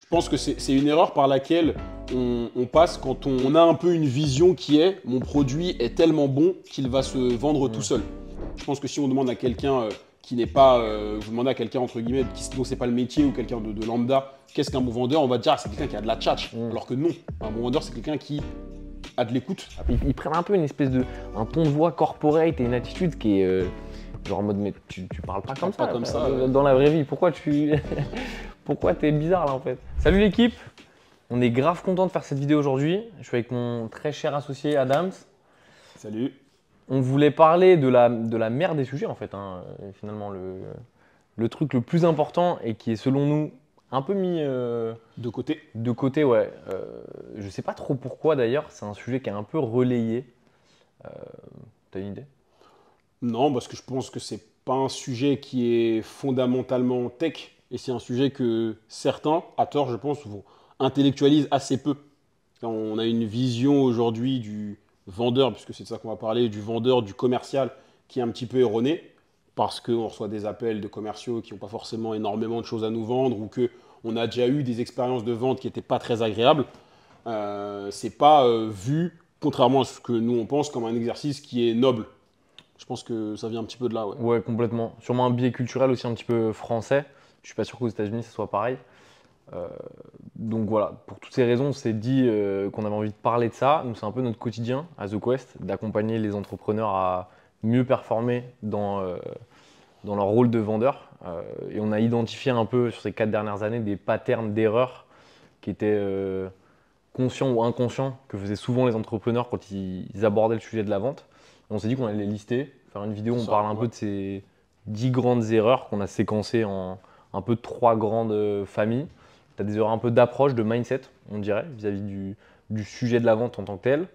Je pense que c'est une erreur par laquelle on passe quand on a un peu une vision qui est mon produit est tellement bon qu'il va se vendre tout seul. Je pense que si on demande à quelqu'un qui n'est pas, vous demandez à quelqu'un entre guillemets dont c'est pas le métier ou quelqu'un de lambda, qu'est-ce qu'un bon vendeur, on va dire c'est quelqu'un qui a de la tchatch. Alors que non, un bon vendeur c'est quelqu'un qui a de l'écoute. Ils prennent un peu une espèce de un ton de voix corporate et une attitude qui est genre en mode mais tu parles pas comme ça. Pas comme ça. Dans la vraie vie, pourquoi pourquoi t'es bizarre là en fait. Salut l'équipe, on est grave content de faire cette vidéo aujourd'hui. Je suis avec mon très cher associé Adams. Salut. On voulait parler de la mère des sujets en fait, hein. Finalement le truc le plus important et qui est selon nous un peu mis de côté. De côté, ouais. Je sais pas trop pourquoi d'ailleurs, c'est un sujet qui est un peu relayé. T'as une idée? Non, parce que je pense que c'est pas un sujet qui est fondamentalement tech et c'est un sujet que certains, à tort je pense, intellectualisent assez peu. On a une vision aujourd'hui du vendeur, puisque c'est de ça qu'on va parler, du vendeur, du commercial, qui est un petit peu erronée, parce qu'on reçoit des appels de commerciaux qui n'ont pas forcément énormément de choses à nous vendre, ou qu'on a déjà eu des expériences de vente qui n'étaient pas très agréables. C'est pas vu, contrairement à ce que nous on pense, comme un exercice qui est noble. Je pense que ça vient un petit peu de là. Ouais, ouais, complètement. Sûrement un biais culturel aussi un petit peu français. Je suis pas sûr qu'aux États-Unis ça soit pareil. Donc voilà, pour toutes ces raisons, on s'est dit qu'on avait envie de parler de ça. Nous, c'est un peu notre quotidien à The Quest, d'accompagner les entrepreneurs à mieux performer dans leur rôle de vendeur. Et on a identifié un peu sur ces 4 dernières années des patterns d'erreurs qui étaient conscients ou inconscients que faisaient souvent les entrepreneurs quand ils abordaient le sujet de la vente. Et on s'est dit qu'on allait les lister, faire une vidéo où on parle un peu de ces 10 grandes erreurs qu'on a séquencées en un peu 3 grandes familles. Tu as des erreurs un peu d'approche, de mindset, on dirait, vis-à-vis du sujet de la vente en tant que tel.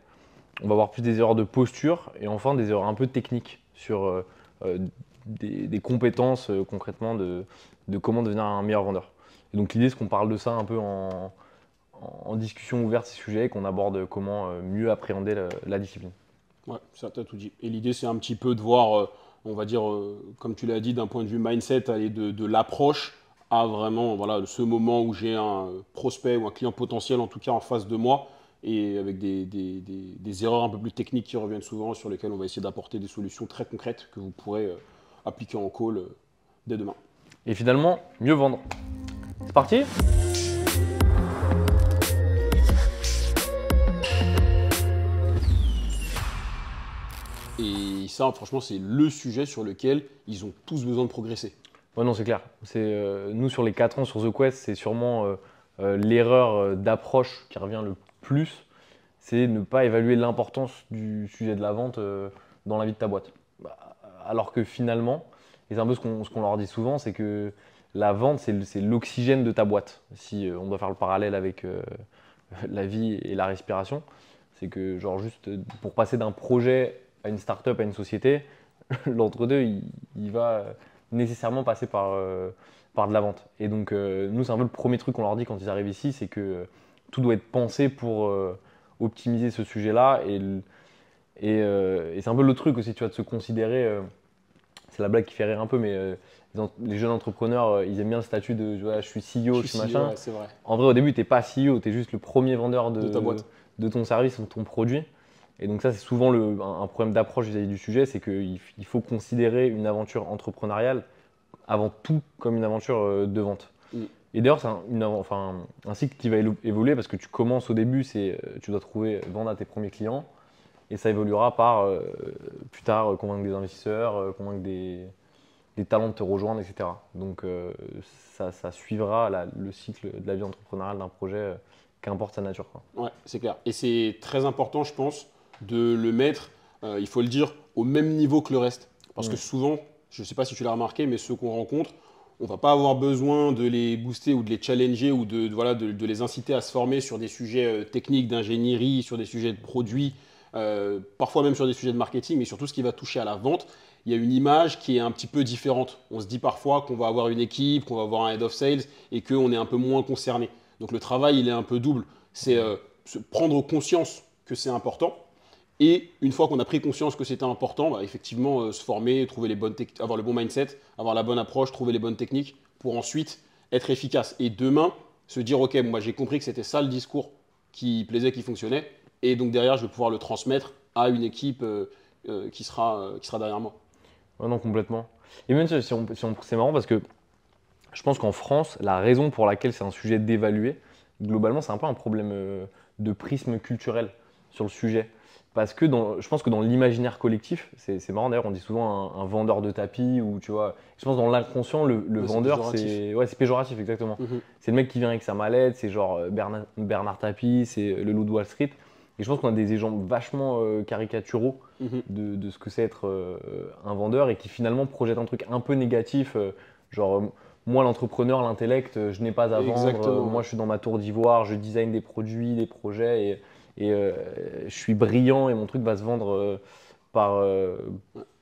On va voir plus des erreurs de posture et enfin des erreurs un peu techniques sur des compétences concrètement de comment devenir un meilleur vendeur. Et donc l'idée c'est qu'on parle de ça un peu en discussion ouverte ces sujets et qu'on aborde comment mieux appréhender la discipline. Ouais, ça t'as tout dit. Et l'idée c'est un petit peu de voir, on va dire, comme tu l'as dit, d'un point de vue mindset, aller de l'approche à vraiment voilà, ce moment où j'ai un prospect ou un client potentiel en tout cas en face de moi et avec des erreurs un peu plus techniques qui reviennent souvent sur lesquelles on va essayer d'apporter des solutions très concrètes que vous pourrez appliquer en call dès demain. Et finalement, mieux vendre. C'est parti ? Et ça, franchement, c'est le sujet sur lequel ils ont tous besoin de progresser. Ouais, non, c'est clair. Nous, sur les 4 ans sur The Quest, c'est sûrement l'erreur d'approche qui revient le plus. C'est ne pas évaluer l'importance du sujet de la vente dans la vie de ta boîte. Alors que finalement, et c'est un peu ce qu'on leur dit souvent, c'est que la vente, c'est l'oxygène de ta boîte. Si on doit faire le parallèle avec la vie et la respiration, c'est que genre juste pour passer d'un projet à une start-up, à une société, l'entre-deux, il va nécessairement passer par de la vente. Et donc, nous, c'est un peu le premier truc qu'on leur dit quand ils arrivent ici, c'est que tout doit être pensé pour optimiser ce sujet-là. Et c'est un peu le truc aussi, tu vois, de se considérer, c'est la blague qui fait rire un peu, mais les jeunes entrepreneurs, ils aiment bien le statut de je suis CEO, je suis machin. Ouais, c'est vrai. En vrai, au début, tu n'es pas CEO, tu es juste le premier vendeur de ta boîte, de ton service ou de ton produit. Et donc ça, c'est souvent un problème d'approche vis-à-vis du sujet, c'est qu'il faut considérer une aventure entrepreneuriale avant tout comme une aventure de vente. Et d'ailleurs, c'est un cycle qui va évoluer parce que tu commences au début, tu dois vendre à tes premiers clients et ça évoluera par plus tard convaincre des investisseurs, convaincre des talents de te rejoindre, etc. Donc ça suivra le cycle de la vie entrepreneuriale d'un projet, qu'importe sa nature, quoi. Ouais, c'est clair. Et c'est très important, je pense, de le mettre, il faut le dire, au même niveau que le reste. Parce que souvent, je ne sais pas si tu l'as remarqué, mais ceux qu'on rencontre, on ne va pas avoir besoin de les booster ou de les challenger ou de les inciter à se former sur des sujets techniques, d'ingénierie, sur des sujets de produits, parfois même sur des sujets de marketing, mais surtout ce qui va toucher à la vente. Il y a une image qui est un petit peu différente. On se dit parfois qu'on va avoir une équipe, qu'on va avoir un head of sales et qu'on est un peu moins concerné. Donc le travail, il est un peu double. C'est prendre conscience que c'est important. Et une fois qu'on a pris conscience que c'était important, effectivement, se former, trouver avoir le bon mindset, avoir la bonne approche, trouver les bonnes techniques pour ensuite être efficace. Et demain, se dire, ok, moi j'ai compris que c'était ça le discours qui plaisait, qui fonctionnait, et donc derrière, je vais pouvoir le transmettre à une équipe qui sera derrière moi. Ouais, non, complètement. Et même c'est marrant parce que je pense qu'en France, la raison pour laquelle c'est un sujet dévalué, globalement, c'est un peu un problème de prisme culturel sur le sujet. Parce que je pense que dans l'imaginaire collectif, c'est marrant d'ailleurs, on dit souvent un vendeur de tapis, ou tu vois, je pense dans l'inconscient, le Ouais, c'est vendeur, péjoratif. c'est péjoratif, exactement. Mhm. C'est le mec qui vient avec sa mallette, c'est genre Bernard Tapie, c'est le loup de Wall Street. Et je pense qu'on a des exemples vachement caricaturaux Mhm. de ce que c'est être un vendeur et qui finalement projette un truc un peu négatif, genre moi l'entrepreneur, l'intellect, je n'ai pas à vendre, Exactement, moi ouais. je suis dans ma tour d'ivoire, je design des produits, des projets et je suis brillant et mon truc va se vendre par, euh,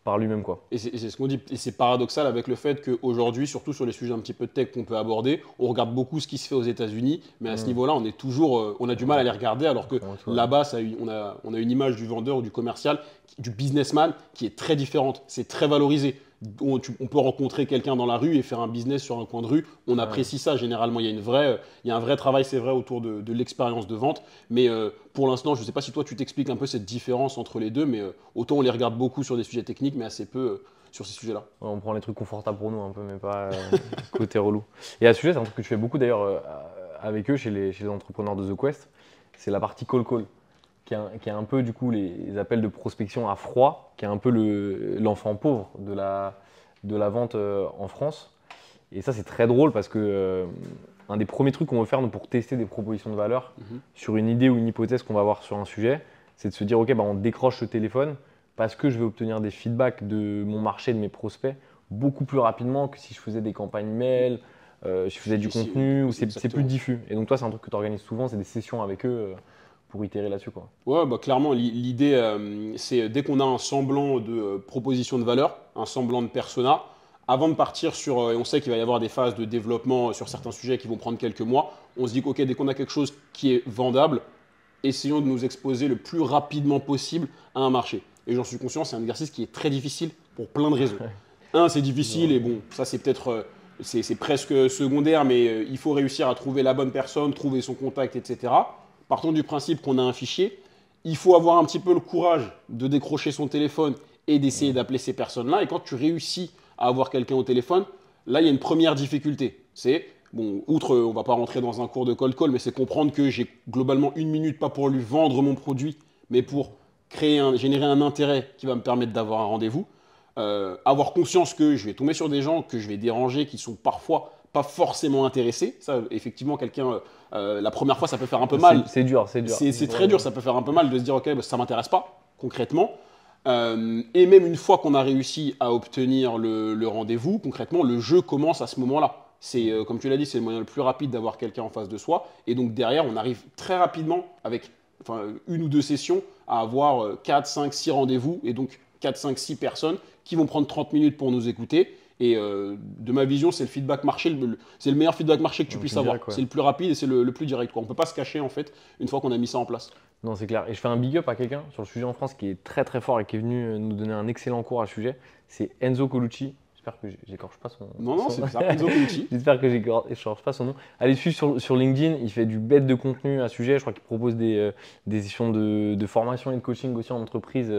par lui-même quoi. Et c'est ce qu'on dit. Et c'est paradoxal avec le fait qu'aujourd'hui, surtout sur les sujets un petit peu de tech qu'on peut aborder, on regarde beaucoup ce qui se fait aux États-Unis, mais à ce Hmm. niveau-là, on est toujours, on a du mal à les regarder, alors que Ouais, ouais. là-bas, on a une image du vendeur ou du commercial, du businessman qui est très différente. C'est très valorisé. On peut rencontrer quelqu'un dans la rue et faire un business sur un coin de rue. On Ouais. apprécie ça généralement. Il y a un vrai travail, c'est vrai, autour de l'expérience de vente. Mais pour l'instant, je ne sais pas si toi, tu t'expliques un peu cette différence entre les deux, mais autant on les regarde beaucoup sur des sujets techniques, mais assez peu sur ces sujets-là. Ouais, on prend les trucs confortables pour nous un peu, mais pas côté relou. Et à ce sujet, c'est un truc que tu fais beaucoup d'ailleurs avec eux chez les entrepreneurs de The Quest, c'est la partie call, qui est un peu du coup les appels de prospection à froid, qui est un peu l'enfant pauvre de la vente en France. Et ça, c'est très drôle parce que un des premiers trucs qu'on veut faire nous, pour tester des propositions de valeur Mhm. sur une idée ou une hypothèse qu'on va avoir sur un sujet, c'est de se dire, ok, bah, on décroche le téléphone parce que je vais obtenir des feedbacks de mon marché, de mes prospects, beaucoup plus rapidement que si je faisais des campagnes mail, si je faisais du contenu, ou c'est plus Exactement. diffus. Et donc toi, c'est un truc que tu organises souvent, c'est des sessions avec eux pour itérer là-dessus, quoi. Ouais, bah clairement, l'idée, c'est dès qu'on a un semblant de proposition de valeur, un semblant de persona, avant de partir sur, et on sait qu'il va y avoir des phases de développement sur certains sujets qui vont prendre quelques mois, on se dit qu'ok, dès qu'on a quelque chose qui est vendable, essayons de nous exposer le plus rapidement possible à un marché. Et j'en suis conscient, c'est un exercice qui est très difficile pour plein de raisons. Un, c'est difficile, Genre, et bon, ça c'est peut-être, c'est presque secondaire, mais il faut réussir à trouver la bonne personne, trouver son contact, etc. Partons du principe qu'on a un fichier, il faut avoir un petit peu le courage de décrocher son téléphone et d'essayer d'appeler ces personnes-là. Et quand tu réussis à avoir quelqu'un au téléphone, là, il y a une première difficulté. C'est, bon, outre, on va pas rentrer dans un cours de cold call, mais c'est comprendre que j'ai globalement une minute, pas pour lui vendre mon produit, mais pour générer un intérêt qui va me permettre d'avoir un rendez-vous. Avoir conscience que je vais tomber sur des gens que je vais déranger, qui sont parfois pas forcément intéressés. Ça, effectivement, quelqu'un, la première fois, ça peut faire un peu mal. c'est dur, c'est dur. C'est très Vraiment. dur, ça peut faire un peu mal de se dire, ok, bah, ça m'intéresse pas, concrètement. Et même une fois qu'on a réussi à obtenir le rendez-vous, concrètement, le jeu commence à ce moment-là. C'est, comme tu l'as dit, c'est le moyen le plus rapide d'avoir quelqu'un en face de soi. Et donc derrière, on arrive très rapidement, avec une ou deux sessions, à avoir 4, 5, 6 rendez-vous. Et donc 4, 5, 6 personnes qui vont prendre 30 minutes pour nous écouter. Et de ma vision, c'est le feedback marché, c'est le meilleur feedback marché que tu Le puisses plus avoir. direct, ouais. C'est le plus rapide et c'est le plus direct, quoi. On ne peut pas se cacher, en fait, une fois qu'on a mis ça en place. Non, c'est clair. Et je fais un big up à quelqu'un sur le sujet en France qui est très très fort et qui est venu nous donner un excellent cours à ce sujet. C'est Enzo Colucci. J'espère que j'écorche pas son Non, non, son- c'est ça. Enzo Colucci. J'espère que j'écorche pas son nom. Allez suivre sur LinkedIn. Il fait du bête de contenu à ce sujet. Je crois qu'il propose des sessions de formation et de coaching aussi en entreprise.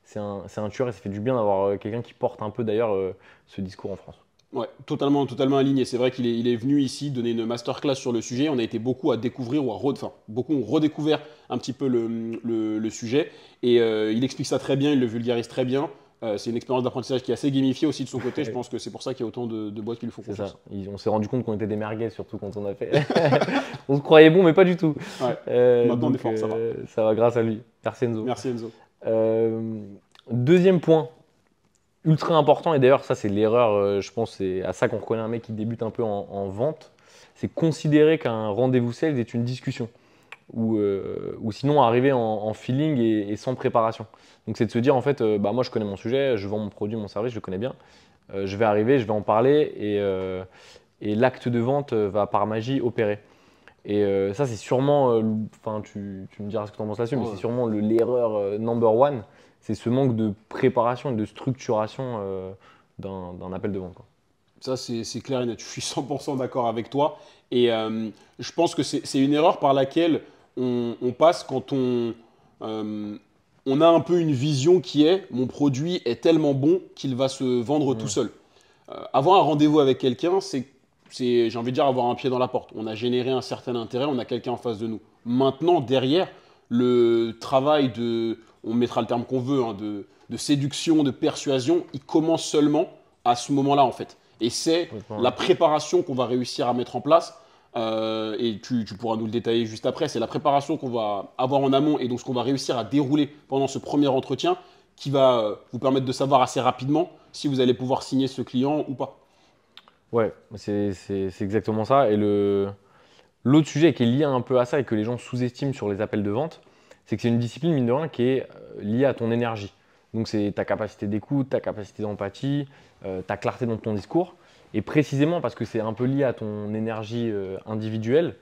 C'est un tueur et ça fait du bien d'avoir quelqu'un qui porte un peu d'ailleurs ce discours en France. Ouais, totalement, totalement aligné. C'est vrai il est venu ici donner une masterclass sur le sujet. On a été beaucoup à découvrir, enfin, beaucoup ont redécouvert un petit peu le sujet. Et il explique ça très bien, il le vulgarise très bien. C'est une expérience d'apprentissage qui est assez gamifiée aussi de son côté. Je pense que c'est pour ça qu'il y a autant de boîtes qui lui font C'est confiance. ça. On s'est rendu compte qu'on était des merguez, surtout quand on a fait. On se croyait bon, mais pas du tout. Ouais, maintenant on est fort, ça va. Ça va grâce à lui. Merci Enzo. Merci Enzo. Euh, Deuxième point, ultra important, et d'ailleurs ça c'est l'erreur, je pense c'est à ça qu'on reconnaît un mec qui débute un peu en vente, c'est considérer qu'un rendez-vous sales est une discussion, ou sinon arriver en feeling et sans préparation. Donc c'est de se dire en fait, bah, moi je connais mon sujet, je vends mon produit, mon service, je le connais bien, je vais arriver, je vais en parler, et l'acte de vente va par magie opérer. Et ça, c'est sûrement, enfin, tu me diras ce que tu en penses là-dessus, mais Ouais. c'est sûrement l'erreur number one, c'est ce manque de préparation et de structuration d'un appel de vente, quoi. Ça, c'est clair et net. Je suis 100% d'accord avec toi. Et je pense que c'est une erreur par laquelle on passe quand on a un peu une vision qui est mon produit est tellement bon qu'il va se vendre tout Mm. seul. Avoir un rendez-vous avec quelqu'un, j'ai envie de dire, avoir un pied dans la porte. On a généré un certain intérêt, on a quelqu'un en face de nous. Maintenant, derrière, le travail on mettra le terme qu'on veut, hein, de séduction, de persuasion, il commence seulement à ce moment-là, en fait. Et c'est Complètement, la ouais. préparation qu'on va réussir à mettre en place. Et tu pourras nous le détailler juste après. C'est la préparation qu'on va avoir en amont et donc ce qu'on va réussir à dérouler pendant ce premier entretien qui va vous permettre de savoir assez rapidement si vous allez pouvoir signer ce client ou pas. Ouais, c'est exactement ça. Et l'autre sujet qui est lié un peu à ça et que les gens sous-estiment sur les appels de vente, c'est que c'est une discipline, mine de rien, qui est liée à ton énergie. Donc, c'est ta capacité d'écoute, ta capacité d'empathie, ta clarté dans ton discours. Et précisément parce que c'est un peu lié à ton énergie individuelle,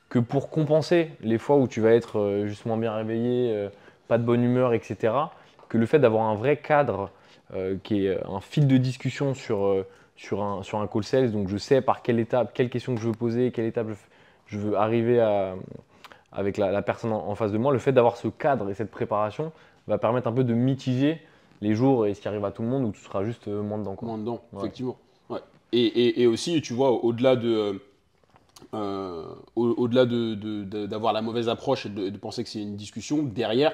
que pour compenser les fois où tu vas être juste moins bien réveillé, pas de bonne humeur, etc., que le fait d'avoir un vrai cadre qui est un fil de discussion sur un call sales, donc je sais par quelle étape, quelle question que je veux poser, quelle étape je veux arriver avec la personne en face de moi, le fait d'avoir ce cadre et cette préparation va permettre un peu de mitiger les jours et ce qui arrive à tout le monde où tu seras juste moins dedans, quoi. Moins dedans, Ouais. effectivement. Ouais. Et aussi, tu vois, au-delà au-delà d'avoir la mauvaise approche et de penser que c'est une discussion, derrière,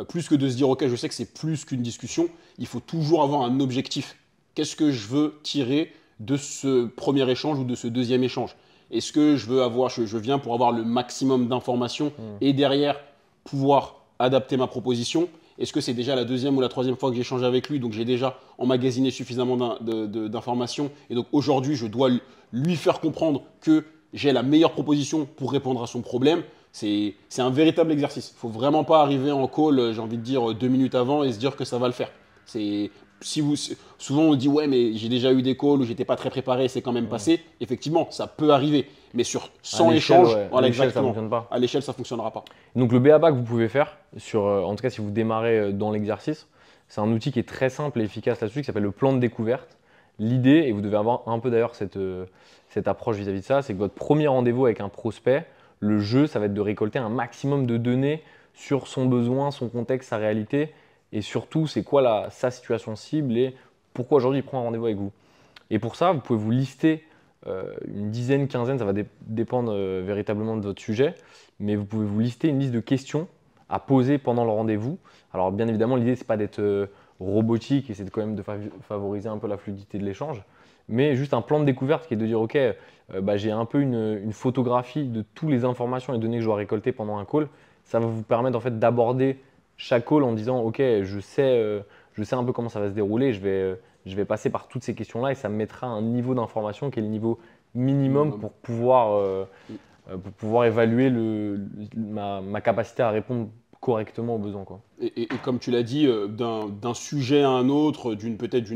plus que de se dire, OK, je sais que c'est plus qu'une discussion, il faut toujours avoir un objectif. Qu'est-ce que je veux tirer de ce premier échange ou de ce deuxième échange? Est-ce que je viens pour avoir le maximum d'informations Mm. et derrière pouvoir adapter ma proposition? Est-ce que c'est déjà la deuxième ou la troisième fois que j'échange avec lui, donc j'ai déjà emmagasiné suffisamment d'informations et donc aujourd'hui je dois lui faire comprendre que j'ai la meilleure proposition pour répondre à son problème. C'est un véritable exercice. Il ne faut vraiment pas arriver en call, j'ai envie de dire, 2 minutes avant et se dire que ça va le faire. C'est, souvent on dit ouais mais j'ai déjà eu des calls où j'étais pas très préparé et c'est quand même Mm. passé. Effectivement, ça peut arriver, mais sur À 100 l'échelle, échanges, ouais. À voilà l'échelle, ça exactement. fonctionne pas. À l'échelle, ça fonctionnera pas. Donc le BABA que vous pouvez faire, en tout cas si vous démarrez dans l'exercice, c'est un outil qui est très simple et efficace là-dessus, qui s'appelle le plan de découverte. L'idée, et vous devez avoir un peu d'ailleurs cette approche vis-à-vis de ça, c'est que votre premier rendez-vous avec un prospect, le jeu, ça va être de récolter un maximum de données sur son besoin, son contexte, sa réalité, et surtout c'est quoi sa situation cible et pourquoi aujourd'hui il prend un rendez-vous avec vous. Et pour ça, vous pouvez vous lister une dizaine, quinzaine, ça va dépendre véritablement de votre sujet, mais vous pouvez vous lister une liste de questions à poser pendant le rendez-vous. Alors bien évidemment, l'idée, c'est pas d'être robotique et c'est quand même de favoriser un peu la fluidité de l'échange, mais juste un plan de découverte qui est de dire, ok, j'ai un peu une photographie de toutes les informations et données que je dois récolter pendant un call. Ça va vous permettre en fait d'aborder chaque call en disant, ok, je sais un peu comment ça va se dérouler, je vais passer par toutes ces questions-là et ça me mettra un niveau d'information qui est le niveau minimum Minimum. pour pouvoir évaluer ma capacité à répondre correctement aux besoins, quoi. Et comme tu l'as dit, d'un sujet à un autre, peut-être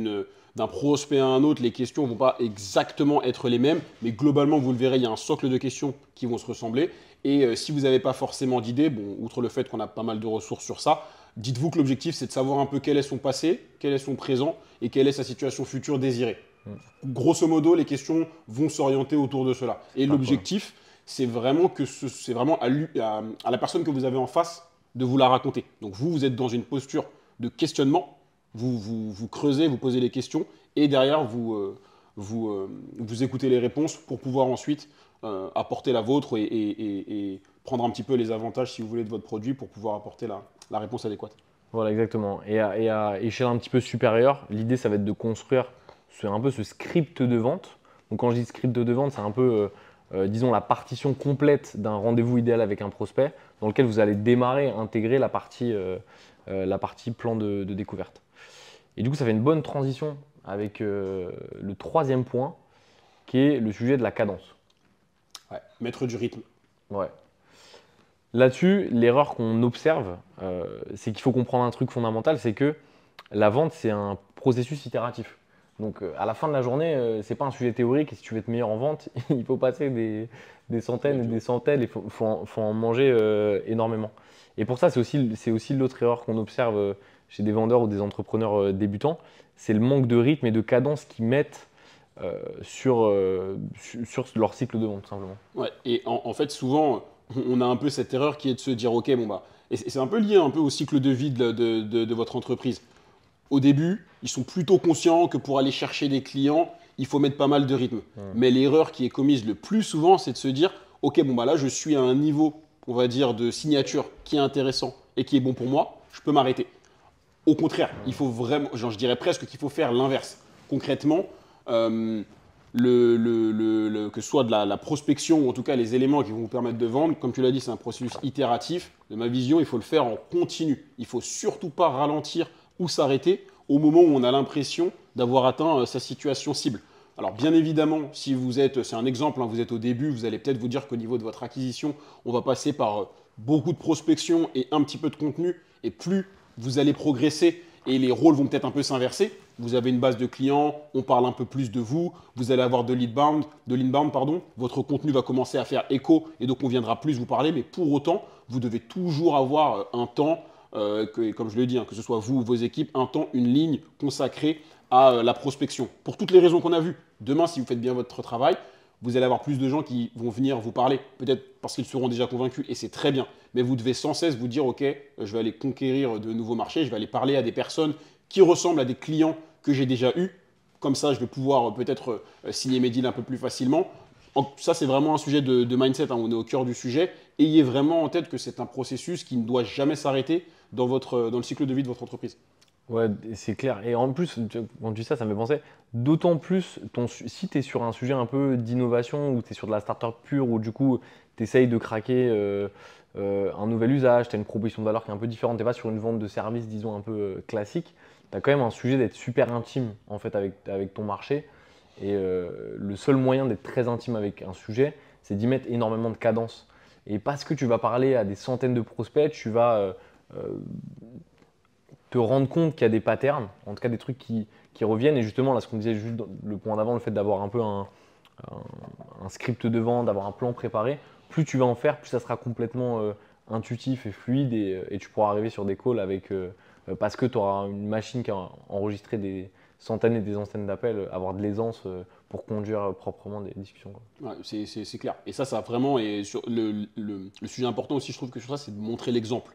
d'un prospect à un autre, les questions ne vont pas exactement être les mêmes, mais globalement, vous le verrez, il y a un socle de questions qui vont se ressembler. Et si vous n'avez pas forcément d'idée, bon, outre le fait qu'on a pas mal de ressources sur ça, dites-vous que l'objectif, c'est de savoir un peu quel est son passé, quel est son présent et quelle est sa situation future désirée. Grosso modo, les questions vont s'orienter autour de cela. Et Parfois. l'objectif, c'est vraiment à la personne que vous avez en face de vous la raconter. Donc vous êtes dans une posture de questionnement, vous creusez, vous posez les questions, et derrière, vous écoutez les réponses pour pouvoir ensuite apporter la vôtre et prendre un petit peu les avantages, si vous voulez, de votre produit pour pouvoir apporter la réponse adéquate. Voilà, exactement. Et à échelle un petit peu supérieure, l'idée, ça va être de construire un peu ce script de vente. Donc, quand je dis script de vente, c'est un peu, disons, la partition complète d'un rendez-vous idéal avec un prospect, dans lequel vous allez démarrer, intégrer la partie plan de découverte. Et du coup, ça fait une bonne transition avec le troisième point, qui est le sujet de la cadence. Ouais, mettre du rythme. Ouais. Là-dessus, l'erreur qu'on observe, c'est qu'il faut comprendre un truc fondamental, c'est que la vente, c'est un processus itératif. Donc, à la fin de la journée, c'est pas un sujet théorique. Et si tu veux être meilleur en vente, il faut passer des centaines et des centaines. Il faut en manger énormément. Et pour ça, c'est aussi l'autre erreur qu'on observe chez des vendeurs ou des entrepreneurs débutants, c'est le manque de rythme et de cadence qu'ils mettent sur leur cycle de vente, tout simplement. Ouais, et en fait, souvent, on a un peu cette erreur qui est de se dire, ok, bon bah, et c'est un peu lié un peu au cycle de vie de votre entreprise. Au début, ils sont plutôt conscients que pour aller chercher des clients, il faut mettre pas mal de rythme. Mais l'erreur qui est commise le plus souvent, c'est de se dire, ok, bon bah là, je suis à un niveau, on va dire, de signature qui est intéressant et qui est bon pour moi, je peux m'arrêter. Au contraire, il faut vraiment, genre, je dirais presque qu'il faut faire l'inverse. Concrètement, euh, que ce soit de la prospection ou en tout cas les éléments qui vont vous permettre de vendre, comme tu l'as dit, c'est un processus itératif. De ma vision, il faut le faire en continu. Il ne faut surtout pas ralentir ou s'arrêter au moment où on a l'impression d'avoir atteint sa situation cible. Alors bien évidemment, si vous êtes, c'est un exemple, hein, vous êtes au début, vous allez peut-être vous dire qu'au niveau de votre acquisition, on va passer par beaucoup de prospection et un petit peu de contenu, et plus vous allez progresser et les rôles vont peut-être un peu s'inverser. Vous avez une base de clients, on parle un peu plus de vous, vous allez avoir de l'inbound, pardon, votre contenu va commencer à faire écho et donc on viendra plus vous parler, mais pour autant, vous devez toujours avoir un temps, comme je le dis, hein, que ce soit vous ou vos équipes, un temps, une ligne consacrée à la prospection. Pour toutes les raisons qu'on a vues. Demain, si vous faites bien votre travail, vous allez avoir plus de gens qui vont venir vous parler, peut-être parce qu'ils seront déjà convaincus, et c'est très bien. Mais vous devez sans cesse vous dire, ok, je vais aller conquérir de nouveaux marchés, je vais aller parler à des personnes qui ressemblent à des clients que j'ai déjà eus. Comme ça, je vais pouvoir peut-être signer mes deals un peu plus facilement. Ça, c'est vraiment un sujet de mindset, hein, on est au cœur du sujet. Ayez vraiment en tête que c'est un processus qui ne doit jamais s'arrêter dans le cycle de vie de votre entreprise. Ouais, c'est clair. Et en plus, quand tu dis ça, ça me fait penser, d'autant plus, si tu es sur un sujet un peu d'innovation, ou tu es sur de la startup pure, où du coup, tu essayes de craquer un nouvel usage, tu as une proposition de valeur qui est un peu différente, tu n'es pas sur une vente de service, disons, un peu classique, tu as quand même un sujet d'être super intime, en fait, avec ton marché. Et le seul moyen d'être très intime avec un sujet, c'est d'y mettre énormément de cadence. Et parce que tu vas parler à des centaines de prospects, tu vas te rendre compte qu'il y a des patterns, en tout cas des trucs qui reviennent. Et justement, là, ce qu'on disait juste dans le point d'avant, le fait d'avoir un peu un script de vente, d'avoir un plan préparé, plus tu vas en faire, plus ça sera complètement intuitif et fluide et tu pourras arriver sur des calls parce que tu auras une machine qui a enregistré des centaines et des centaines d'appels, avoir de l'aisance pour conduire proprement des discussions, quoi. Ouais, c'est clair. Et ça vraiment, et sur le sujet important aussi, je trouve que sur ça, c'est de montrer l'exemple.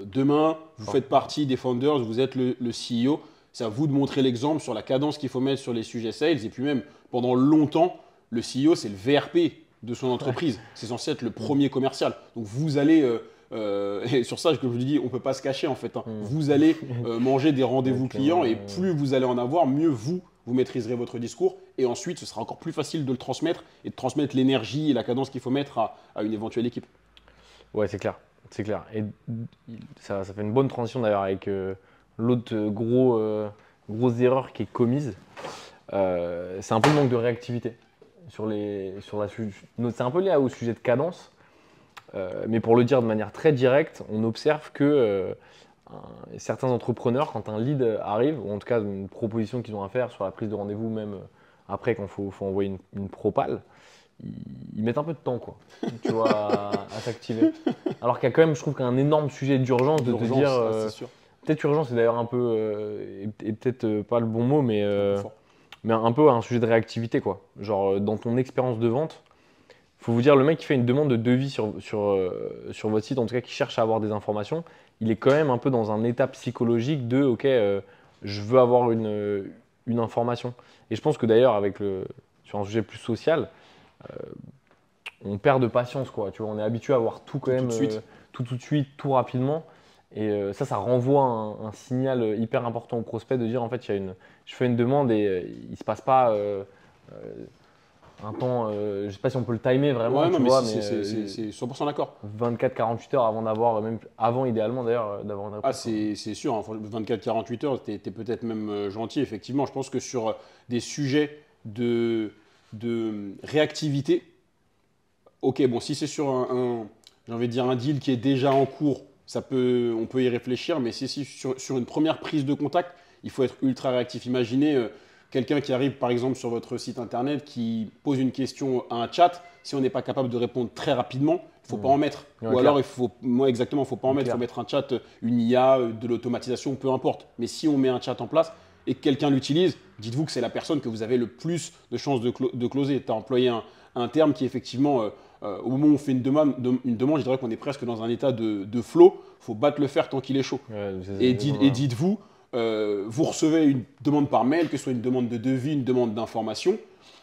Demain, vous faites partie des founders, vous êtes le CEO. C'est à vous de montrer l'exemple sur la cadence qu'il faut mettre sur les sujets sales. Et puis même, pendant longtemps, le CEO, c'est le VRP de son entreprise. C'est censé être le premier commercial. Donc vous allez, et sur ça, comme je vous dis, on ne peut pas se cacher en fait, hein. Vous allez manger des rendez-vous clients et plus vous allez en avoir, mieux vous maîtriserez votre discours. Et ensuite, ce sera encore plus facile de le transmettre et de transmettre l'énergie et la cadence qu'il faut mettre à une éventuelle équipe. Ouais, c'est clair. C'est clair. Et ça fait une bonne transition d'ailleurs avec l'autre grosse erreur qui est commise. C'est un peu le manque de réactivité. C'est un peu lié au sujet de cadence. Mais pour le dire de manière très directe, on observe que certains entrepreneurs, quand un lead arrive, ou en tout cas une proposition qu'ils ont à faire sur la prise de rendez-vous, même après quand il faut envoyer une propale, ils mettent un peu de temps, quoi, tu vois, à s'activer. Alors qu'il y a quand même, je trouve, qu'un énorme sujet d'urgence de te dire. C'est sûr. Peut-être urgence, c'est d'ailleurs un peu, et peut-être pas le bon mot, mais un peu un sujet de réactivité, quoi. Genre, dans ton expérience de vente, il faut vous dire, le mec qui fait une demande de devis sur votre site, en tout cas qui cherche à avoir des informations, il est quand même un peu dans un état psychologique de ok, je veux avoir une information. Et je pense que d'ailleurs, sur un sujet plus social, on perd de patience, quoi. Tu vois, on est habitué à avoir tout quand même, tout de suite, tout rapidement. Et ça renvoie un signal hyper important au prospect de dire en fait, je fais une demande et il ne se passe pas un temps, je ne sais pas si on peut le timer vraiment, ouais, tu vois, mais c'est 100% d'accord. 24-48 heures avant d'avoir, même avant idéalement d'ailleurs, d'avoir une réponse. Ah, c'est sûr, hein, 24-48 heures, tu es peut-être même gentil, effectivement. Je pense que sur des sujets de réactivité, ok, bon, si c'est sur j'ai envie de dire un deal qui est déjà en cours, on peut y réfléchir, mais si sur une première prise de contact, il faut être ultra réactif. Imaginez quelqu'un qui arrive par exemple sur votre site internet, qui pose une question à un chat, si on n'est pas capable de répondre très rapidement, il ne faut pas en mettre. Ouais, Ou alors, il faut pas en mettre, il faut mettre un chat, une IA, de l'automatisation, peu importe. Mais si on met un chat en place, et que quelqu'un l'utilise, dites-vous que c'est la personne que vous avez le plus de chances de closer. Tu as employé un terme qui effectivement, au moment où on fait une demande, je dirais qu'on est presque dans un état de flow. Il faut battre le fer tant qu'il est chaud. Ouais, Et dites-vous, vous recevez une demande par mail, que ce soit une demande de devis, une demande d'information.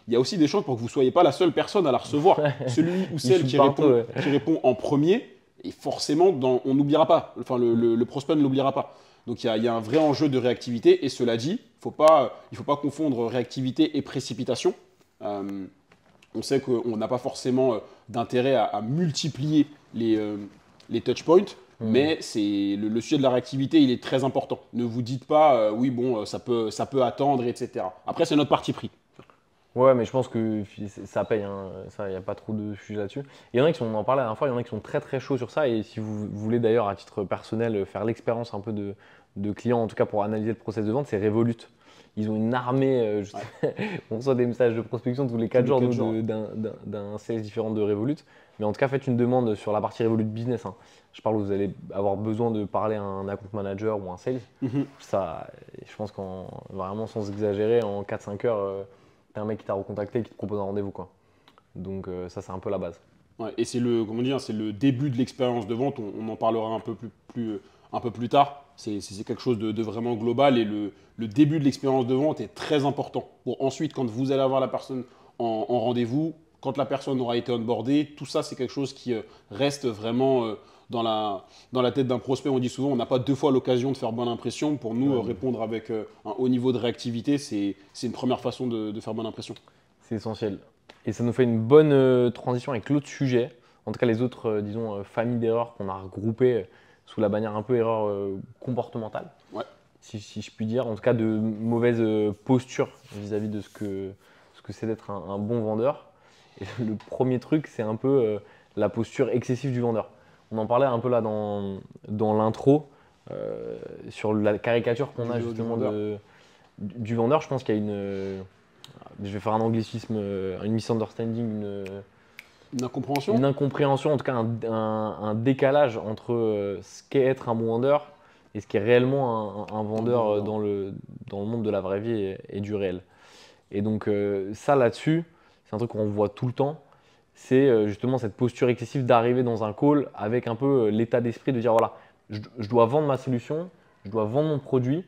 Il y a aussi des chances pour que vous ne soyez pas la seule personne à la recevoir. Celui ou celle qui répond en premier, et forcément, on n'oubliera pas. Enfin, le prospect ne l'oubliera pas. Donc, il y a un vrai enjeu de réactivité. Et cela dit, il ne faut pas confondre réactivité et précipitation. On sait qu'on n'a pas forcément d'intérêt à multiplier les touch points. Mais le sujet de la réactivité, il est très important. Ne vous dites pas, oui, bon, ça peut attendre, etc. Après, c'est notre parti pris. Ouais, mais je pense que ça paye, hein. Ça, il n'y a pas trop de sujet là-dessus. Il y en a qui sont, on en parlait la dernière fois, il y en a qui sont très très chauds sur ça. Et si vous voulez d'ailleurs, à titre personnel, faire l'expérience un peu de client, en tout cas pour analyser le process de vente, c'est Revolut. Ils ont une armée, on reçoit des messages de prospection tous les 4 jours d'un sales différent de Revolut. Mais en tout cas, faites une demande sur la partie Revolut Business. Hein. Je parle où vous allez avoir besoin de parler à un account manager ou un sales. Ça, je pense vraiment sans exagérer, en 4-5 heures, t'as un mec qui t'a recontacté et qui te propose un rendez-vous, quoi. Donc ça, c'est un peu la base. Ouais, et c'est le début de l'expérience de vente. On en parlera un peu plus tard. C'est quelque chose de vraiment global et le début de l'expérience de vente est très important. Pour ensuite, quand vous allez avoir la personne en rendez-vous, quand la personne aura été onboardée, tout ça, c'est quelque chose qui reste vraiment dans la tête d'un prospect. On dit souvent, on n'a pas 2 fois l'occasion de faire bonne impression. Pour nous, répondre avec un haut niveau de réactivité, c'est une première façon de faire bonne impression. C'est essentiel. Et ça nous fait une bonne transition avec l'autre sujet. En tout cas, les autres, disons, familles d'erreurs qu'on a regroupées sous la bannière un peu erreur comportementale. Ouais. Si je puis dire. En tout cas, de mauvaise posture vis-à-vis de ce que c'est d'être un bon vendeur. Et le premier truc, c'est un peu la posture excessive du vendeur. On en parlait un peu là dans l'intro, sur la caricature qu'on a justement du vendeur. Je pense qu'il y a je vais faire un anglicisme, une misunderstanding, une incompréhension. Une incompréhension, en tout cas un décalage entre ce qu'est être un bon vendeur et ce qu'est réellement un vendeur dans le monde de la vraie vie et du réel. Et donc ça là-dessus, c'est un truc qu'on voit tout le temps. C'est justement cette posture excessive d'arriver dans un call avec un peu l'état d'esprit de dire voilà, je dois vendre ma solution, je dois vendre mon produit.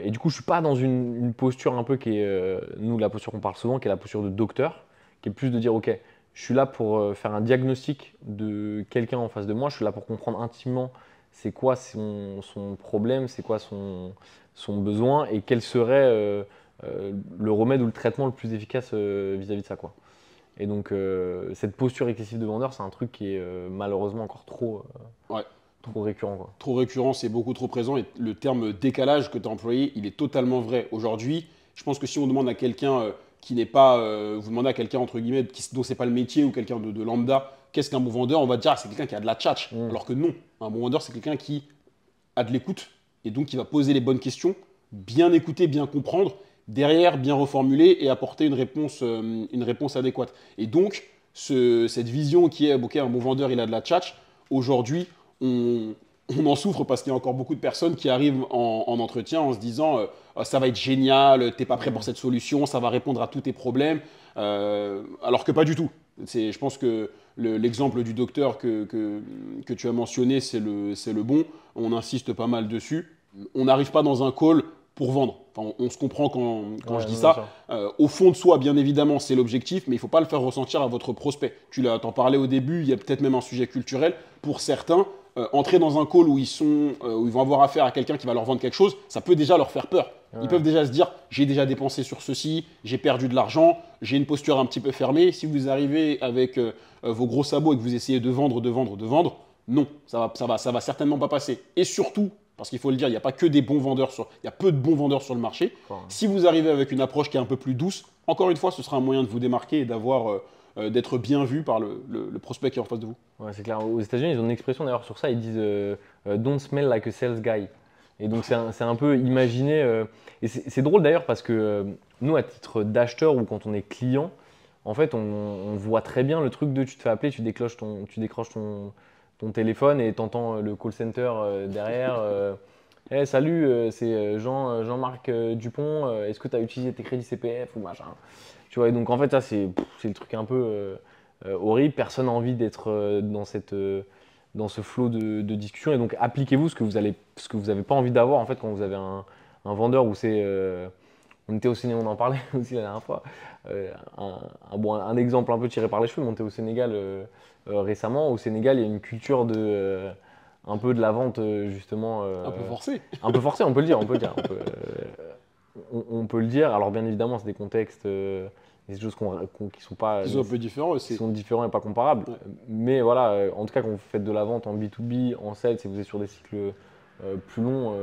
Et du coup, je ne suis pas dans une posture un peu qui est, nous, la posture qu'on parle souvent, qui est la posture de docteur, qui est plus de dire ok, je suis là pour faire un diagnostic de quelqu'un en face de moi, je suis là pour comprendre intimement c'est quoi son problème, c'est quoi son besoin et quel serait le remède ou le traitement le plus efficace vis-à-vis de ça, quoi. Et donc, cette posture excessive de vendeur, c'est un truc qui est malheureusement encore trop récurrent, quoi. Trop récurrent, c'est beaucoup trop présent. Et le terme décalage que tu as employé, il est totalement vrai. Aujourd'hui, je pense que si on demande à quelqu'un qui n'est pas, vous demandez à quelqu'un entre guillemets dont c'est pas le métier ou quelqu'un de lambda, qu'est-ce qu'un bon vendeur, on va dire c'est quelqu'un qui a de la tchatch. Alors que non, un bon vendeur, c'est quelqu'un qui a de l'écoute et donc qui va poser les bonnes questions, bien écouter, bien comprendre, derrière bien reformuler et apporter une réponse adéquate. Et donc, cette vision qui est, ok, un bon vendeur, il a de la tchatch, aujourd'hui, on en souffre parce qu'il y a encore beaucoup de personnes qui arrivent en entretien en se disant ça va être génial, t'es pas prêt pour cette solution, ça va répondre à tous tes problèmes, alors que pas du tout. Je pense que l'exemple du docteur que tu as mentionné, c'est le bon. On insiste pas mal dessus. On n'arrive pas dans un call pour vendre. Enfin, on se comprend quand je dis ça. Au fond de soi, bien évidemment, c'est l'objectif, mais il ne faut pas le faire ressentir à votre prospect. Tu t'en parlais au début, il y a peut-être même un sujet culturel. Pour certains, entrer dans un call où ils vont avoir affaire à quelqu'un qui va leur vendre quelque chose, ça peut déjà leur faire peur. Ils peuvent déjà se dire, j'ai déjà dépensé sur ceci, j'ai perdu de l'argent, j'ai une posture un petit peu fermée. Si vous arrivez avec vos gros sabots et que vous essayez de vendre, non, ça va certainement pas passer. Et surtout, parce qu'il faut le dire, il n'y a pas que des bons vendeurs, il y a peu de bons vendeurs sur le marché. Si vous arrivez avec une approche qui est un peu plus douce, encore une fois, ce sera un moyen de vous démarquer et d'être bien vu par le prospect qui est en face de vous. Ouais, c'est clair. Aux États-Unis, ils ont une expression d'ailleurs sur ça, ils disent don't smell like a sales guy. Et donc, c'est un peu imaginer. Et c'est drôle d'ailleurs parce que nous, à titre d'acheteur ou quand on est client, en fait, on voit très bien le truc de tu te fais appeler, tu décroches ton téléphone et tu entends le call center derrière. Salut, c'est Jean-Marc Dupont, est-ce que tu as utilisé tes crédits CPF ou machin? Tu vois, et donc en fait, ça, c'est le truc un peu horrible. Personne n'a envie d'être dans ce flot de discussion. Et donc, appliquez-vous ce que vous n'avez pas envie d'avoir en fait quand vous avez un vendeur où c'est. On était au Sénégal, on en parlait aussi la dernière fois. Un exemple un peu tiré par les cheveux, mais on était au Sénégal récemment. Au Sénégal, il y a une culture un peu de la vente justement. Un peu forcé. Un peu forcée, on peut le dire. On peut le dire. Alors bien évidemment, c'est des contextes, des choses qui sont pas, Ils sont un peu différents qui aussi. sont différents et pas comparables. Ouais. Mais voilà, en tout cas, quand vous faites de la vente en B2B, en sales, et vous êtes sur des cycles plus longs,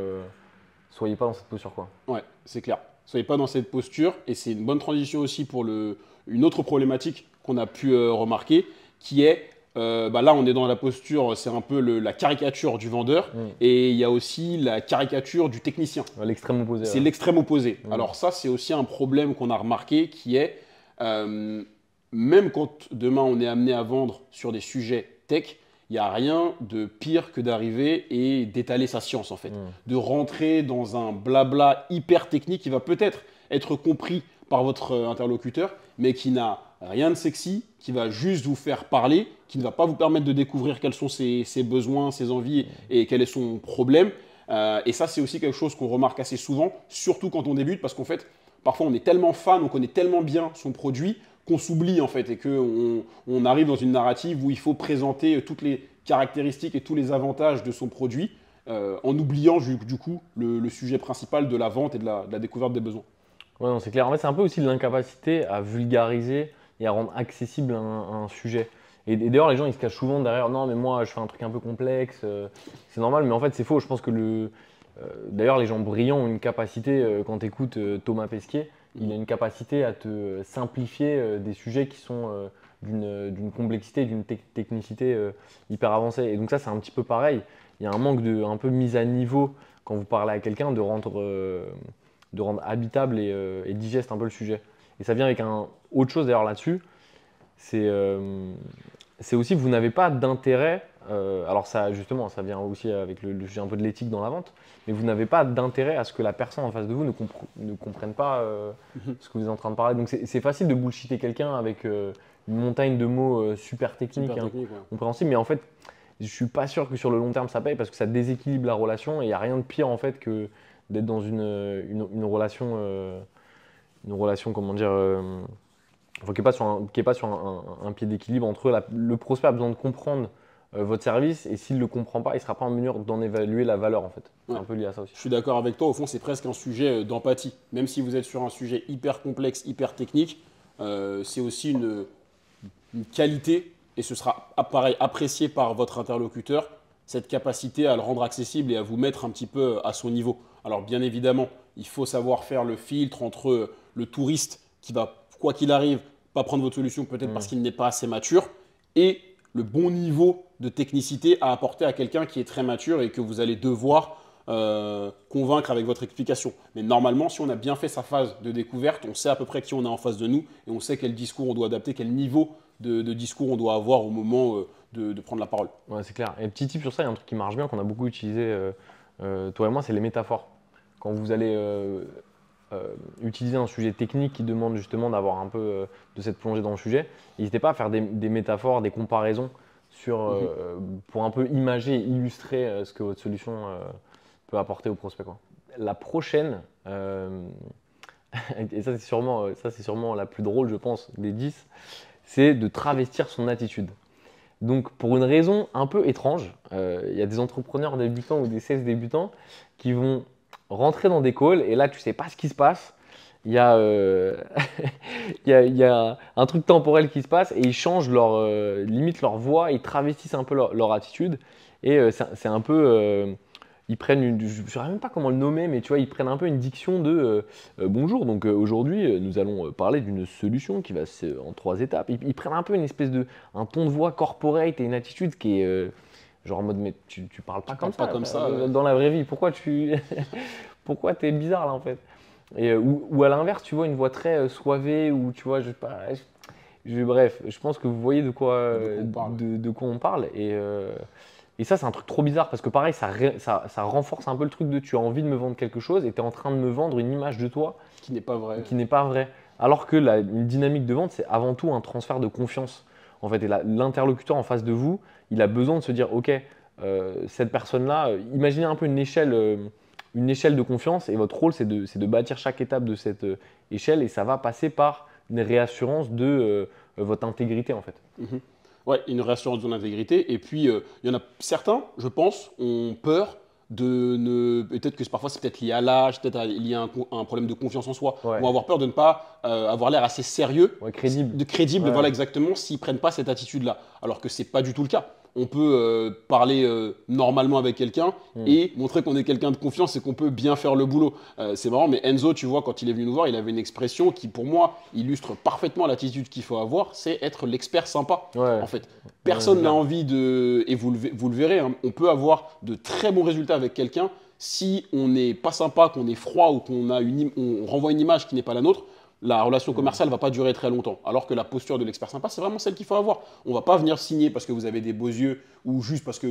soyez pas dans cette posture quoi. Ouais, c'est clair. Soyez pas dans cette posture. Et c'est une bonne transition aussi pour une autre problématique qu'on a pu remarquer, qui est, là on est dans la posture, c'est un peu la caricature du vendeur, et il y a aussi la caricature du technicien. L'extrême opposé. C'est ouais. l'extrême opposé. Alors ça, c'est aussi un problème qu'on a remarqué, qui est, même quand demain on est amené à vendre sur des sujets tech, il n'y a rien de pire que d'arriver et d'étaler sa science en fait. De rentrer dans un blabla hyper technique qui va peut-être être compris par votre interlocuteur, mais qui n'a rien de sexy, qui va juste vous faire parler, qui ne va pas vous permettre de découvrir quels sont ses besoins, ses envies et quel est son problème. Et ça, c'est aussi quelque chose qu'on remarque assez souvent, surtout quand on débute, parce qu'en fait, parfois on est tellement fan, on connaît tellement bien son produit qu'on s'oublie en fait et qu'on arrive dans une narrative où il faut présenter toutes les caractéristiques et tous les avantages de son produit en oubliant du coup le sujet principal de la vente et de la découverte des besoins. Ouais, non, c'est clair. En fait, c'est un peu aussi de l'incapacité à vulgariser et à rendre accessible un sujet. Et d'ailleurs, les gens, ils se cachent souvent derrière, non, mais moi, je fais un truc un peu complexe, c'est normal, mais en fait, c'est faux. Je pense que d'ailleurs, les gens brillants ont une capacité, quand tu écoutes Thomas Pesquet, il a une capacité à te simplifier des sujets qui sont d'une complexité, d'une technicité hyper avancée. Et donc ça, c'est un petit peu pareil. Il y a un manque de un peu mise à niveau quand vous parlez à quelqu'un de rendre habitable et digeste un peu le sujet. Et ça vient avec autre chose d'ailleurs là-dessus, c'est aussi que vous n'avez pas d'intérêt, alors ça justement ça vient aussi avec le sujet un peu de l'éthique dans la vente, mais vous n'avez pas d'intérêt à ce que la personne en face de vous ne comprenne pas ce que vous êtes en train de parler. Donc c'est facile de bullshiter quelqu'un avec une montagne de mots super techniques, Super technique, ouais. compréhensibles, mais en fait je suis pas sûr que sur le long terme ça paye parce que ça déséquilibre la relation et il n'y a rien de pire en fait que d'être dans une relation, comment dire, enfin, qui n'est pas sur un pied d'équilibre entre eux. Le prospect a besoin de comprendre votre service et s'il ne le comprend pas, il ne sera pas en mesure d'en évaluer la valeur en fait. C'est Ouais. un peu lié à ça aussi. Je suis d'accord avec toi, au fond c'est presque un sujet d'empathie. Même si vous êtes sur un sujet hyper complexe, hyper technique, c'est aussi une qualité et ce sera pareil apprécié par votre interlocuteur, cette capacité à le rendre accessible et à vous mettre un petit peu à son niveau. Alors bien évidemment, il faut savoir faire le filtre entre le touriste qui va, quoi qu'il arrive, pas prendre votre solution peut-être parce qu'il n'est pas assez mature et le bon niveau de technicité à apporter à quelqu'un qui est très mature et que vous allez devoir convaincre avec votre explication. Mais normalement, si on a bien fait sa phase de découverte, on sait à peu près qui on a en face de nous et on sait quel discours on doit adapter, quel niveau de discours on doit avoir au moment de prendre la parole. Ouais, c'est clair. Et petit tip sur ça, il y a un truc qui marche bien, qu'on a beaucoup utilisé, toi et moi, c'est les métaphores. Quand vous allez utiliser un sujet technique qui demande justement d'avoir un peu de cette plongée dans le sujet, n'hésitez pas à faire des métaphores, des comparaisons pour un peu imager et illustrer ce que votre solution peut apporter au prospect, quoi. La prochaine, et ça c'est sûrement la plus drôle, je pense, des 10, c'est de travestir son attitude. Donc pour une raison un peu étrange, il y a des entrepreneurs débutants ou des sales débutants qui vont rentrer dans des calls et là tu sais pas ce qui se passe. Il y a, il y a un truc temporel qui se passe et ils changent limite leur voix, ils travestissent un peu leur attitude et c'est un peu, ils prennent je ne sais même pas comment le nommer, mais tu vois, ils prennent un peu une diction de bonjour, donc aujourd'hui nous allons parler d'une solution qui va en 3 étapes. Ils prennent un peu un ton de voix corporate et une attitude qui est genre en mode mais tu parles pas comme ça dans la vraie vie, pourquoi pourquoi t'es bizarre là en fait. Et, ou à l'inverse, tu vois une voix très soivée ou tu vois, je sais pas, bref, je pense que vous voyez de quoi on parle et Et ça, c'est un truc trop bizarre parce que pareil, ça renforce un peu le truc de tu as envie de me vendre quelque chose et tu es en train de me vendre une image de toi Qui n'est pas vrai. qui n'est pas vraie. Alors que une dynamique de vente, c'est avant tout un transfert de confiance. En fait, et l'interlocuteur en face de vous, il a besoin de se dire, ok, cette personne-là, imaginez un peu une échelle de confiance et votre rôle, c'est de bâtir chaque étape de cette échelle et ça va passer par une réassurance de votre intégrité en fait. Mhm. Ouais, une réassurance de l'intégrité. Et puis, il y en a certains, je pense, ont peur de ne. Peut-être que parfois c'est peut-être lié à l'âge, peut-être lié à un problème de confiance en soi, Ouais. vont avoir peur de ne pas avoir l'air assez sérieux, Ouais, crédible. de crédible, Ouais. voilà exactement, s'ils prennent pas cette attitude-là. Alors que c'est pas du tout le cas. On peut parler normalement avec quelqu'un et montrer qu'on est quelqu'un de confiance et qu'on peut bien faire le boulot. C'est marrant, mais Enzo, tu vois, quand il est venu nous voir, il avait une expression qui, pour moi, illustre parfaitement l'attitude qu'il faut avoir, c'est être l'expert sympa. Ouais. En fait, personne Ouais, n'a envie de... Et vous le verrez, hein, on peut avoir de très bons résultats avec quelqu'un si on n'est pas sympa, qu'on est froid ou on renvoie une image qui n'est pas la nôtre. La relation commerciale ne va pas durer très longtemps. Alors que la posture de l'expert sympa, c'est vraiment celle qu'il faut avoir. On ne va pas venir signer parce que vous avez des beaux yeux ou juste parce que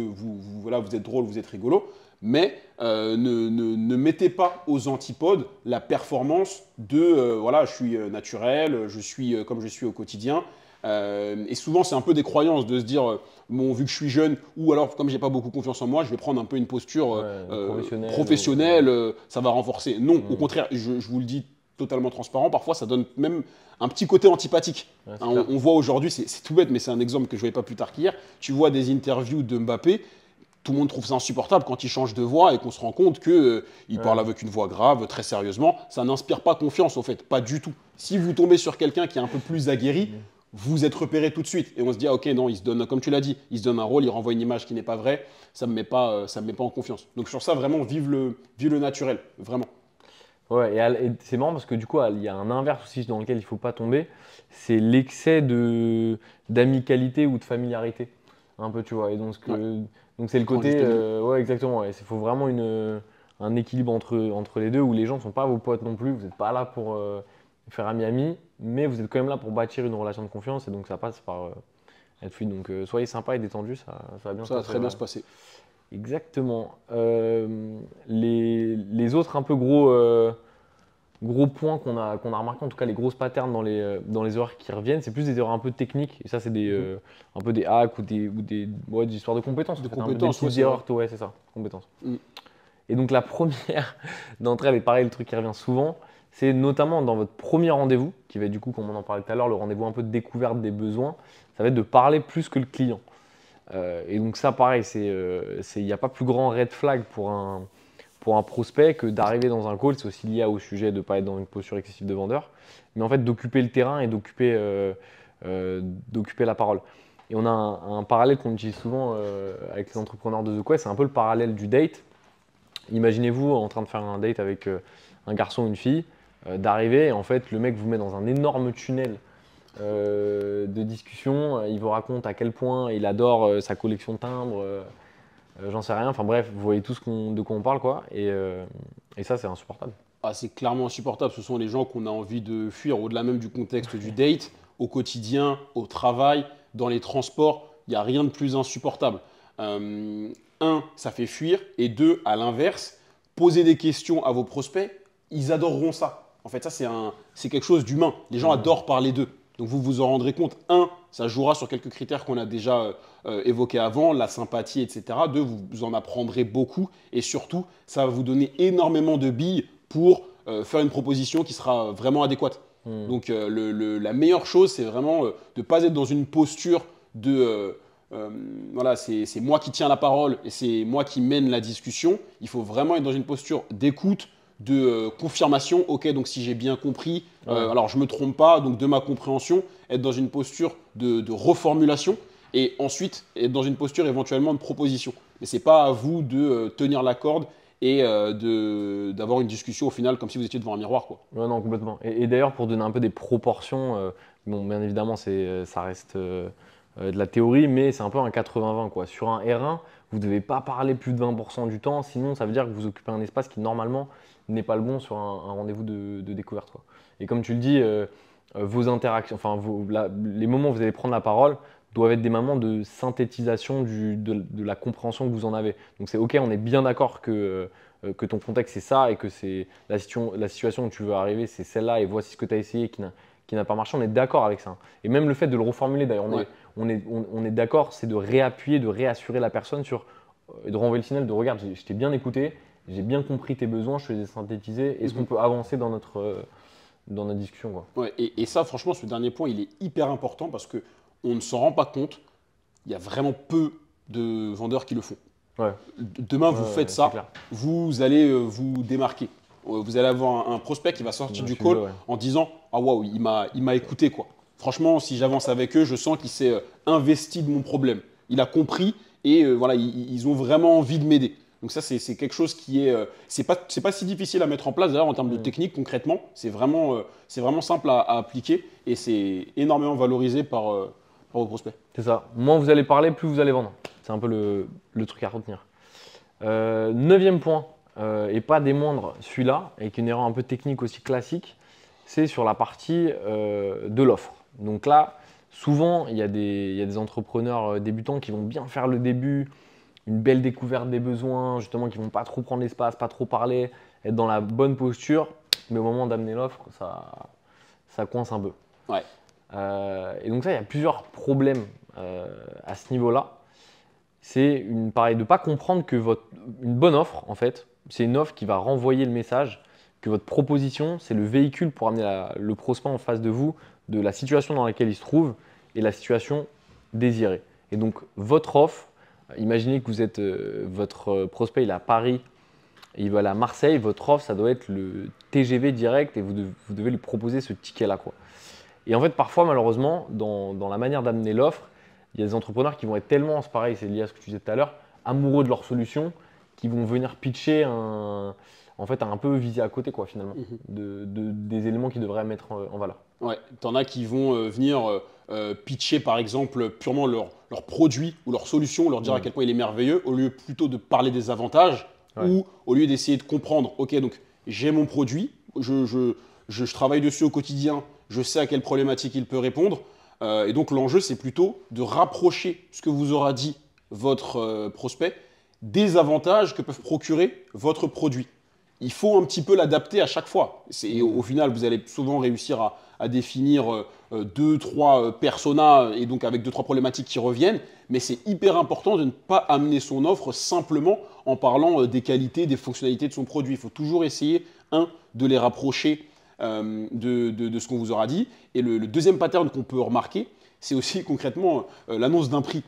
voilà, vous êtes drôle, vous êtes rigolo. Mais ne mettez pas aux antipodes la performance de voilà, je suis naturel, je suis comme je suis au quotidien. Et souvent, c'est un peu des croyances de se dire bon, vu que je suis jeune ou alors comme j'ai pas beaucoup confiance en moi, je vais prendre un peu une posture professionnelle, ça va renforcer. Non, au contraire, je vous le dis totalement transparent, parfois ça donne même un petit côté antipathique. Ouais, On voit aujourd'hui, c'est tout bête, mais c'est un exemple que je ne voyais pas plus tard qu'hier, tu vois des interviews de Mbappé, tout le monde trouve ça insupportable quand il change de voix et qu'on se rend compte qu'il parle avec une voix grave, très sérieusement. Ça n'inspire pas confiance, en fait, pas du tout. Si vous tombez sur quelqu'un qui est un peu plus aguerri, vous êtes repéré tout de suite. Et on se dit, ah, ok, non, il se donne, comme tu l'as dit, il se donne un rôle, il renvoie une image qui n'est pas vraie, ça ne me met pas en confiance. Donc sur ça, vraiment, vive le naturel, vraiment. Ouais, et c'est marrant parce que du coup, il y a un inverse aussi dans lequel il ne faut pas tomber, c'est l'excès d'amicalité ou de familiarité. Un peu, tu vois. Et donc, donc c'est le côté. Ouais, exactement. Il faut vraiment un équilibre entre les deux où les gens ne sont pas vos potes non plus. Vous n'êtes pas là pour faire ami-ami, mais vous êtes quand même là pour bâtir une relation de confiance et donc ça passe par être fluide. Donc soyez sympa et détendu, ça va bien se passer. Ça va très bien se passer. Exactement. Les autres un peu gros points qu'on a remarqué, en tout cas les grosses patterns dans les erreurs qui reviennent, c'est plus des erreurs un peu techniques. Et ça, c'est un peu des hacks ou des histoires de compétences. De En fait, compétences, des petites erreurs, ouais, c'est ça, compétences. Et donc la première d'entre elles, et pareil, le truc qui revient souvent, c'est notamment dans votre premier rendez-vous, qui va être du coup, comme on en parlait tout à l'heure, le rendez-vous un peu de découverte des besoins, ça va être de parler plus que le client. Et donc ça, pareil, il n'y a pas plus grand red flag pour un prospect que d'arriver dans un call. C'est aussi lié au sujet de ne pas être dans une posture excessive de vendeur, mais en fait d'occuper le terrain et d'occuper la parole. Et on a un parallèle qu'on utilise souvent avec les entrepreneurs de The Quest, c'est un peu le parallèle du date. Imaginez-vous en train de faire un date avec un garçon ou une fille, d'arriver et en fait le mec vous met dans un énorme tunnel de discussion, il vous raconte à quel point il adore sa collection de timbres, j'en sais rien, enfin bref, vous voyez tous de quoi on parle quoi, et ça c'est insupportable. Ah, c'est clairement insupportable, ce sont les gens qu'on a envie de fuir au-delà même du contexte du date, au quotidien, au travail, dans les transports, il n'y a rien de plus insupportable. Un, ça fait fuir, et deux, à l'inverse, poser des questions à vos prospects, ils adoreront ça. En fait, ça c'est quelque chose d'humain, les gens adorent parler d'eux. Donc vous vous en rendrez compte. Un, ça jouera sur quelques critères qu'on a déjà évoqués avant, la sympathie, etc. Deux, vous en apprendrez beaucoup. Et surtout, ça va vous donner énormément de billes pour faire une proposition qui sera vraiment adéquate. Donc la meilleure chose, c'est vraiment de ne pas être dans une posture de voilà, c'est moi qui tiens la parole et c'est moi qui mène la discussion. Il faut vraiment être dans une posture d'écoute, de confirmation. Ok, donc si j'ai bien compris, alors je ne me trompe pas, donc de ma compréhension, être dans une posture de reformulation et ensuite être dans une posture éventuellement de proposition. Mais ce n'est pas à vous de tenir la corde et d'avoir une discussion au final comme si vous étiez devant un miroir, quoi. Ouais, non, complètement. Et d'ailleurs, pour donner un peu des proportions, bon, bien évidemment, ça reste de la théorie, mais c'est un peu un 80-20, quoi. Sur un R1, vous ne devez pas parler plus de 20% du temps, sinon ça veut dire que vous occupez un espace qui normalement n'est pas le bon sur un rendez-vous de découverte, quoi. Et comme tu le dis, vos interactions, enfin les moments où vous allez prendre la parole doivent être des moments de synthétisation de la compréhension que vous en avez. Donc c'est OK, on est bien d'accord que ton contexte c'est ça et que c'est la situation où tu veux arriver, c'est celle-là et voici ce que tu as essayé qui n'a pas marché. On est d'accord avec ça. Et même le fait de le reformuler, d'ailleurs, on est d'accord, c'est de réappuyer, de réassurer la personne sur, et de renvoyer le signal de regarde, je t'ai bien écouté, j'ai bien compris tes besoins, je te les ai synthétisés. Est-ce qu'on peut avancer dans notre discussion quoi. Ouais, et ça, franchement, ce dernier point, il est hyper important parce qu'on ne s'en rend pas compte. Il y a vraiment peu de vendeurs qui le font. Ouais. Demain, vous faites ça, vous allez vous démarquer. Vous allez avoir un prospect qui va sortir du call en disant « Ah waouh, il m'a écouté quoi. Franchement, si j'avance avec eux, je sens qu'il s'est investi de mon problème. Il a compris et voilà, ils ont vraiment envie de m'aider. » Donc ça, c'est quelque chose qui est… c'est pas si difficile à mettre en place d'ailleurs en termes de technique concrètement. C'est vraiment simple à appliquer et c'est énormément valorisé par vos prospects. C'est ça. Moins vous allez parler, plus vous allez vendre. C'est un peu le truc à retenir. 9e point, et pas des moindres, celui-là, et qui est une erreur un peu technique aussi classique, c'est sur la partie de l'offre. Donc là, souvent, il y a des entrepreneurs débutants qui vont bien faire le début, une belle découverte des besoins, justement, qui ne vont pas trop prendre l'espace, pas trop parler, être dans la bonne posture, mais au moment d'amener l'offre, ça coince un peu. Ouais. Et donc ça, il y a plusieurs problèmes à ce niveau-là. C'est pareil, de ne pas comprendre que une bonne offre, en fait, c'est une offre qui va renvoyer le message que votre proposition, c'est le véhicule pour amener le prospect en face de vous, de la situation dans laquelle il se trouve et la situation désirée. Et donc, votre offre, imaginez que vous êtes, votre prospect il est à Paris et il va aller à Marseille, votre offre, ça doit être le TGV direct et vous devez lui proposer ce ticket-là, quoi. Et en fait, parfois, malheureusement, dans la manière d'amener l'offre, il y a des entrepreneurs qui vont être tellement, c'est pareil, c'est lié à ce que tu disais tout à l'heure, amoureux de leur solution, qui vont venir pitcher en fait, un peu viser à côté, quoi, finalement, des éléments qu'ils devraient mettre en valeur. Ouais, t'en as qui vont venir pitcher, par exemple, purement leur produit ou leur solution, leur dire à quel point il est merveilleux, au lieu plutôt de parler des avantages, ou au lieu d'essayer de comprendre, ok, donc j'ai mon produit, je travaille dessus au quotidien, je sais à quelle problématique il peut répondre, et donc l'enjeu, c'est plutôt de rapprocher ce que vous aura dit votre prospect des avantages que peuvent procurer votre produit. Il faut un petit peu l'adapter à chaque fois. Au final, vous allez souvent réussir à définir 2-3 personas et donc avec 2-3 problématiques qui reviennent, mais c'est hyper important de ne pas amener son offre simplement en parlant des qualités, des fonctionnalités de son produit. Il faut toujours essayer, de les rapprocher de ce qu'on vous aura dit. Et le deuxième pattern qu'on peut remarquer, c'est aussi concrètement l'annonce d'un prix.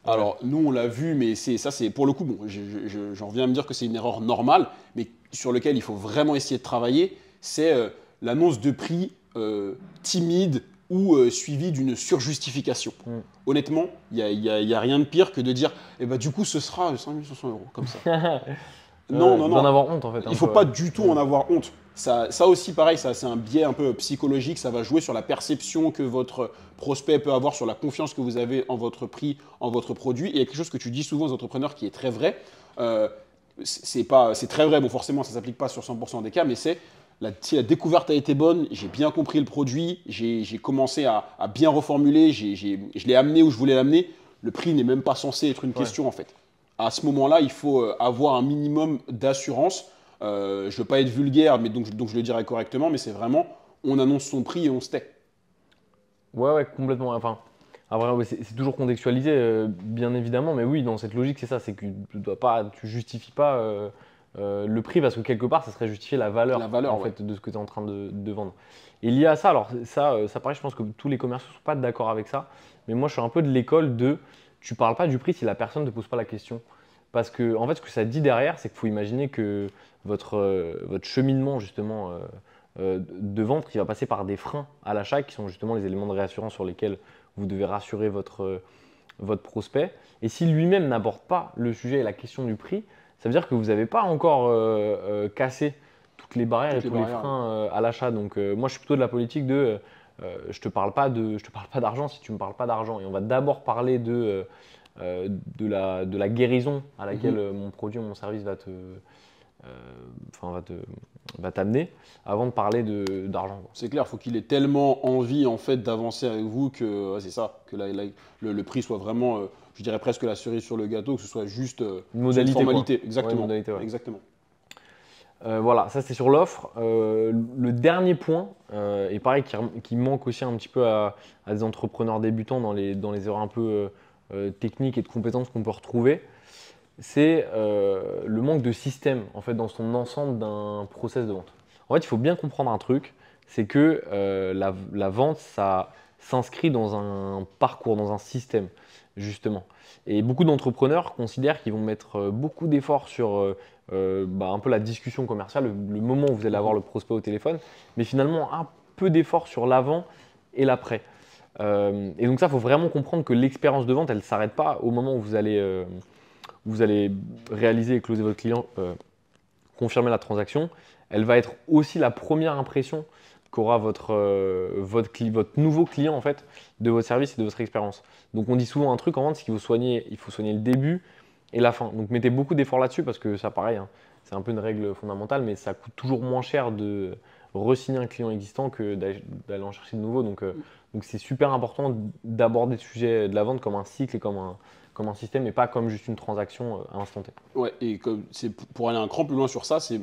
Alors, nous, on l'a vu, mais ça, c'est pour le coup, bon, j'en viens à me dire que c'est une erreur normale, mais sur lequel il faut vraiment essayer de travailler, c'est l'annonce de prix timide ou suivie d'une surjustification. Honnêtement, il n'y a rien de pire que de dire, eh ben, du coup, ce sera 5 500 € comme ça. Non. D'en avoir honte, en fait. Il ne faut pas du tout en avoir honte. Ça aussi, pareil, c'est un biais un peu psychologique. Ça va jouer sur la perception que votre prospect peut avoir, sur la confiance que vous avez en votre prix, en votre produit. Et il y a quelque chose que tu dis souvent aux entrepreneurs qui est très vrai. C'est très vrai, bon, forcément, ça ne s'applique pas sur 100% des cas, mais si la découverte a été bonne, j'ai bien compris le produit, j'ai commencé à bien reformuler, je l'ai amené où je voulais l'amener, le prix n'est même pas censé être une question en fait. À ce moment-là, il faut avoir un minimum d'assurance. Je ne veux pas être vulgaire, mais donc je le dirai correctement, mais c'est vraiment, on annonce son prix et on se tait. Ouais, complètement. Enfin, après, c'est toujours contextualisé, bien évidemment, mais oui, dans cette logique, c'est ça, c'est que tu justifies pas le prix parce que quelque part, ça serait justifier la valeur en fait, de ce que tu es en train de vendre. Et lié à ça, alors ça paraît, je pense que tous les commerçants ne sont pas d'accord avec ça, mais moi, je suis un peu de l'école de tu parles pas du prix si la personne ne te pose pas la question. Parce que, en fait, ce que ça dit derrière, c'est qu'il faut imaginer que votre cheminement, justement, de vente, il va passer par des freins à l'achat qui sont justement les éléments de réassurance sur lesquels vous devez rassurer votre prospect. Et si lui-même n'aborde pas le sujet et la question du prix, ça veut dire que vous n'avez pas encore cassé toutes les barrières et tous les freins à l'achat. Donc, moi, je suis plutôt de la politique de je te parle pas d'argent si tu me parles pas d'argent. Et on va d'abord parler de la guérison à laquelle mon produit ou mon service va va t'amener avant de parler d'argent. C'est clair, il faut qu'il ait tellement envie en fait d'avancer avec vous que c'est ça, que le prix soit vraiment, je dirais presque la cerise sur le gâteau, que ce soit juste Une modalité, une formalité. quoi. Exactement. Ouais, une modalité, ouais. Exactement. Voilà, ça c'est sur l'offre. Le dernier point, et pareil, qui manque aussi un petit peu à des entrepreneurs débutants dans les erreurs un peu techniques et de compétences qu'on peut retrouver, c'est le manque de système en fait, dans son ensemble d'un process de vente. En fait, il faut bien comprendre un truc, c'est que la vente, ça s'inscrit dans un parcours, dans un système, justement. Et beaucoup d'entrepreneurs considèrent qu'ils vont mettre beaucoup d'efforts sur un peu la discussion commerciale, le moment où vous allez avoir le prospect au téléphone, mais finalement un peu d'efforts sur l'avant et l'après. Et donc ça, il faut vraiment comprendre que l'expérience de vente, elle ne s'arrête pas au moment où vous allez réaliser et closer votre client, confirmer la transaction. Elle va être aussi la première impression qu'aura votre nouveau client en fait, de votre service et de votre expérience. Donc on dit souvent un truc en vente, c'est qu'il faut soigner le début et la fin. Donc mettez beaucoup d'efforts là-dessus parce que ça pareil, hein, c'est un peu une règle fondamentale, mais ça coûte toujours moins cher de re-signer un client existant que d'aller en chercher de nouveau. Donc c'est super important d'aborder le sujet de la vente comme un cycle et comme un système et pas comme juste une transaction à l'instant T. Ouais, et pour aller un cran plus loin sur ça, c'est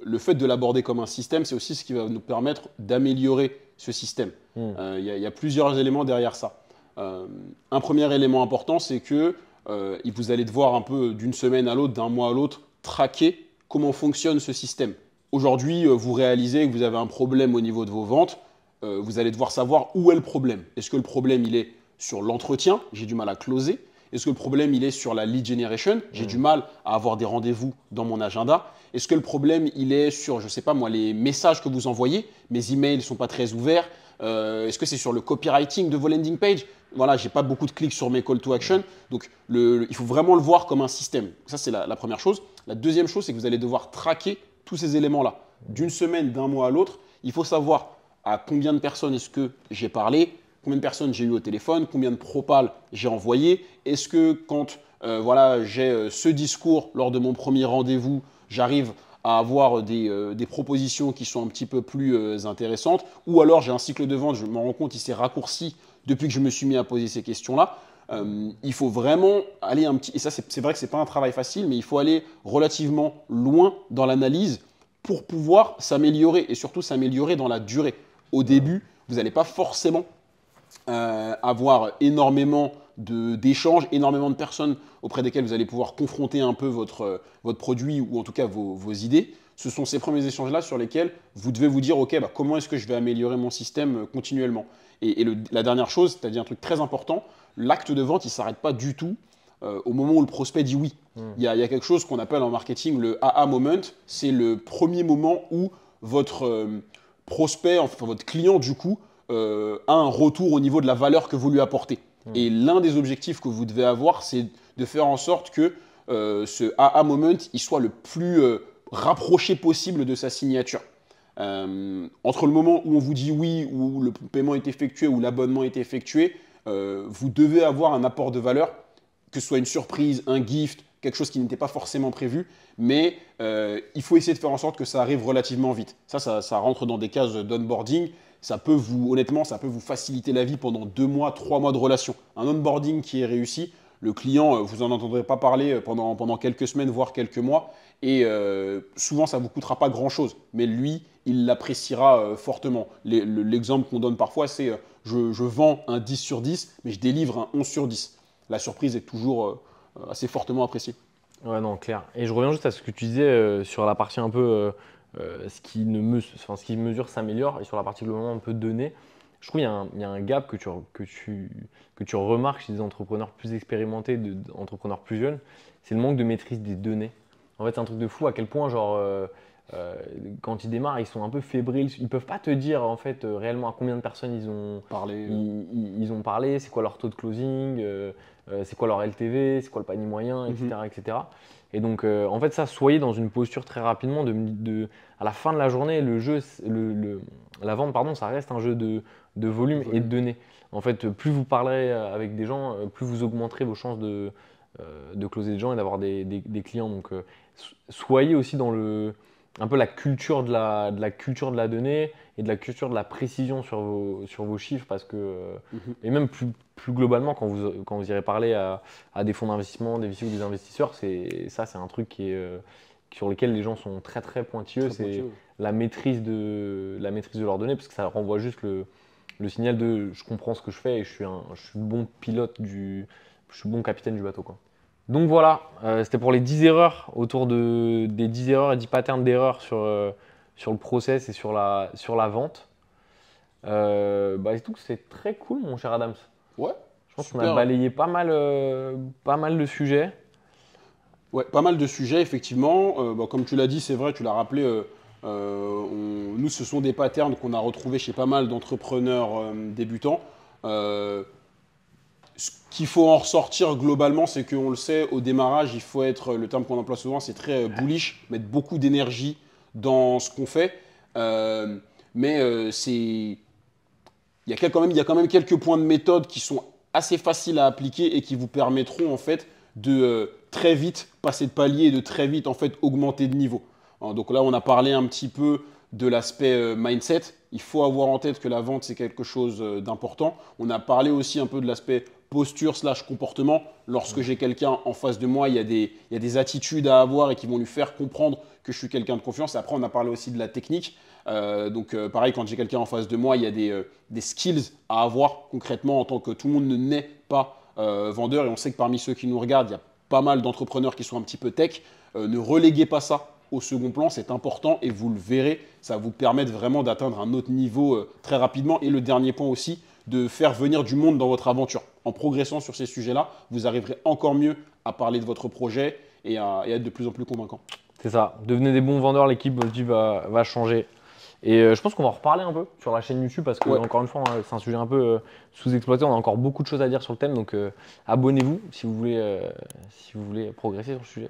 le fait de l'aborder comme un système, c'est aussi ce qui va nous permettre d'améliorer ce système. Il y a plusieurs éléments derrière ça. Un premier élément important, c'est que vous allez devoir un peu d'une semaine à l'autre, d'un mois à l'autre, traquer comment fonctionne ce système. Aujourd'hui, vous réalisez que vous avez un problème au niveau de vos ventes. Vous allez devoir savoir où est le problème. Est-ce que le problème, il est sur l'entretien? J'ai du mal à closer. Est-ce que le problème, il est sur la lead generation? J'ai du mal à avoir des rendez-vous dans mon agenda. Est-ce que le problème, il est sur, je ne sais pas moi, les messages que vous envoyez? Mes emails ne sont pas très ouverts. Est-ce que c'est sur le copywriting de vos landing pages? Voilà, je n'ai pas beaucoup de clics sur mes call to action. Donc, il faut vraiment le voir comme un système. Ça, c'est la première chose. La deuxième chose, c'est que vous allez devoir traquer tous ces éléments-là. D'une semaine, d'un mois à l'autre, il faut savoir à combien de personnes est-ce que j'ai parlé, combien de personnes j'ai eu au téléphone, combien de propals j'ai envoyé. Est-ce que quand j'ai ce discours lors de mon premier rendez-vous, j'arrive à avoir des propositions qui sont un petit peu plus intéressantes, ou alors j'ai un cycle de vente, je me rends compte, il s'est raccourci depuis que je me suis mis à poser ces questions-là. Il faut vraiment aller un petit… Et ça, c'est vrai que ce n'est pas un travail facile, mais il faut aller relativement loin dans l'analyse pour pouvoir s'améliorer et surtout s'améliorer dans la durée. Au début, vous n'allez pas forcément avoir énormément d'échanges, énormément de personnes auprès desquelles vous allez pouvoir confronter un peu votre produit ou en tout cas vos idées. Ce sont ces premiers échanges-là sur lesquels vous devez vous dire, OK, comment est-ce que je vais améliorer mon système continuellement? Et la dernière chose, c'est-à-dire un truc très important, l'acte de vente, il ne s'arrête pas du tout au moment où le prospect dit oui. Il y a quelque chose qu'on appelle en marketing le AA moment. C'est le premier moment où votre prospect, enfin votre client du coup, a un retour au niveau de la valeur que vous lui apportez. Et l'un des objectifs que vous devez avoir, c'est de faire en sorte que ce AA moment, il soit le plus rapproché possible de sa signature. Entre le moment où on vous dit oui, où le paiement est effectué, où l'abonnement est effectué, vous devez avoir un apport de valeur, que ce soit une surprise, un gift, quelque chose qui n'était pas forcément prévu, mais il faut essayer de faire en sorte que ça arrive relativement vite. Ça rentre dans des cases d'onboarding. Honnêtement, ça peut vous faciliter la vie pendant 2 mois, 3 mois de relation. Un onboarding qui est réussi, le client, vous n'en entendrez pas parler pendant quelques semaines, voire quelques mois. Et souvent, ça ne vous coûtera pas grand-chose. Mais lui, il l'appréciera fortement. L'exemple qu'on donne parfois, c'est je vends un 10 sur 10, mais je délivre un 11 sur 10. La surprise est toujours assez fortement appréciée. Ouais, non, clair. Et je reviens juste à ce que tu disais sur la partie un peu ce qui mesure s'améliore et sur la partie globalement un peu donnée. Je trouve qu'il y a un gap que tu remarques chez des entrepreneurs plus expérimentés, d'entrepreneurs plus jeunes, c'est le manque de maîtrise des données. En fait, c'est un truc de fou à quel point, quand ils démarrent, ils sont un peu fébriles. Ils ne peuvent pas te dire en fait, réellement à combien de personnes ils ont parlé, c'est quoi leur taux de closing, c'est quoi leur LTV, c'est quoi le panier moyen, etc. etc. Et donc, en fait, ça, soyez dans une posture très rapidement à la fin de la journée, la vente, pardon, ça reste un jeu de volume et de données. En fait, plus vous parlerez avec des gens, plus vous augmenterez vos chances de closer des gens et d'avoir des clients. Donc, soyez aussi dans un peu la culture de la culture de la donnée et de la culture de la précision sur vos chiffres parce que, et même plus globalement, quand vous irez parler à des fonds d'investissement, des VC ou des investisseurs, c'est un truc sur lequel les gens sont très très pointilleux. C'est la maîtrise de leurs données parce que ça renvoie juste le signal de je comprends ce que je fais et je suis bon pilote, je suis bon capitaine du bateau, quoi. Donc voilà, c'était pour les 10 erreurs autour des 10 erreurs et 10 patterns d'erreurs sur le process et sur la vente. C'est tout, c'est très cool, mon cher Adams. Ouais. Je pense qu'on a balayé pas mal de sujets. Ouais, pas mal de sujets, effectivement. Comme tu l'as dit, c'est vrai, tu l'as rappelé, nous, ce sont des patterns qu'on a retrouvés chez pas mal d'entrepreneurs débutants. Ce qu'il faut en ressortir globalement, c'est qu'on le sait, au démarrage, il faut être, le terme qu'on emploie souvent, c'est très bullish, mettre beaucoup d'énergie dans ce qu'on fait. Il y a quand même quelques points de méthode qui sont assez faciles à appliquer et qui vous permettront en fait de très vite passer de palier et de très vite en fait augmenter de niveau. Donc là, on a parlé un petit peu de l'aspect mindset. Il faut avoir en tête que la vente, c'est quelque chose d'important. On a parlé aussi un peu de l'aspect posture/comportement. Lorsque j'ai quelqu'un en face de moi, il y a des attitudes à avoir et qui vont lui faire comprendre que je suis quelqu'un de confiance. Et après, on a parlé aussi de la technique. Pareil, quand j'ai quelqu'un en face de moi, il y a des skills à avoir concrètement en tant que tout le monde ne naît pas vendeur. Et on sait que parmi ceux qui nous regardent, il y a pas mal d'entrepreneurs qui sont un petit peu tech. Ne reléguez pas ça au second plan, c'est important et vous le verrez, ça va vous permettre vraiment d'atteindre un autre niveau très rapidement. Et le dernier point aussi, de faire venir du monde dans votre aventure. En progressant sur ces sujets-là, vous arriverez encore mieux à parler de votre projet et à être de plus en plus convaincant. C'est ça, devenez des bons vendeurs, l'équipe va changer. Et je pense qu'on va en reparler un peu sur la chaîne YouTube parce que, encore une fois, c'est un sujet un peu sous-exploité. On a encore beaucoup de choses à dire sur le thème, donc abonnez-vous si vous voulez progresser sur le sujet.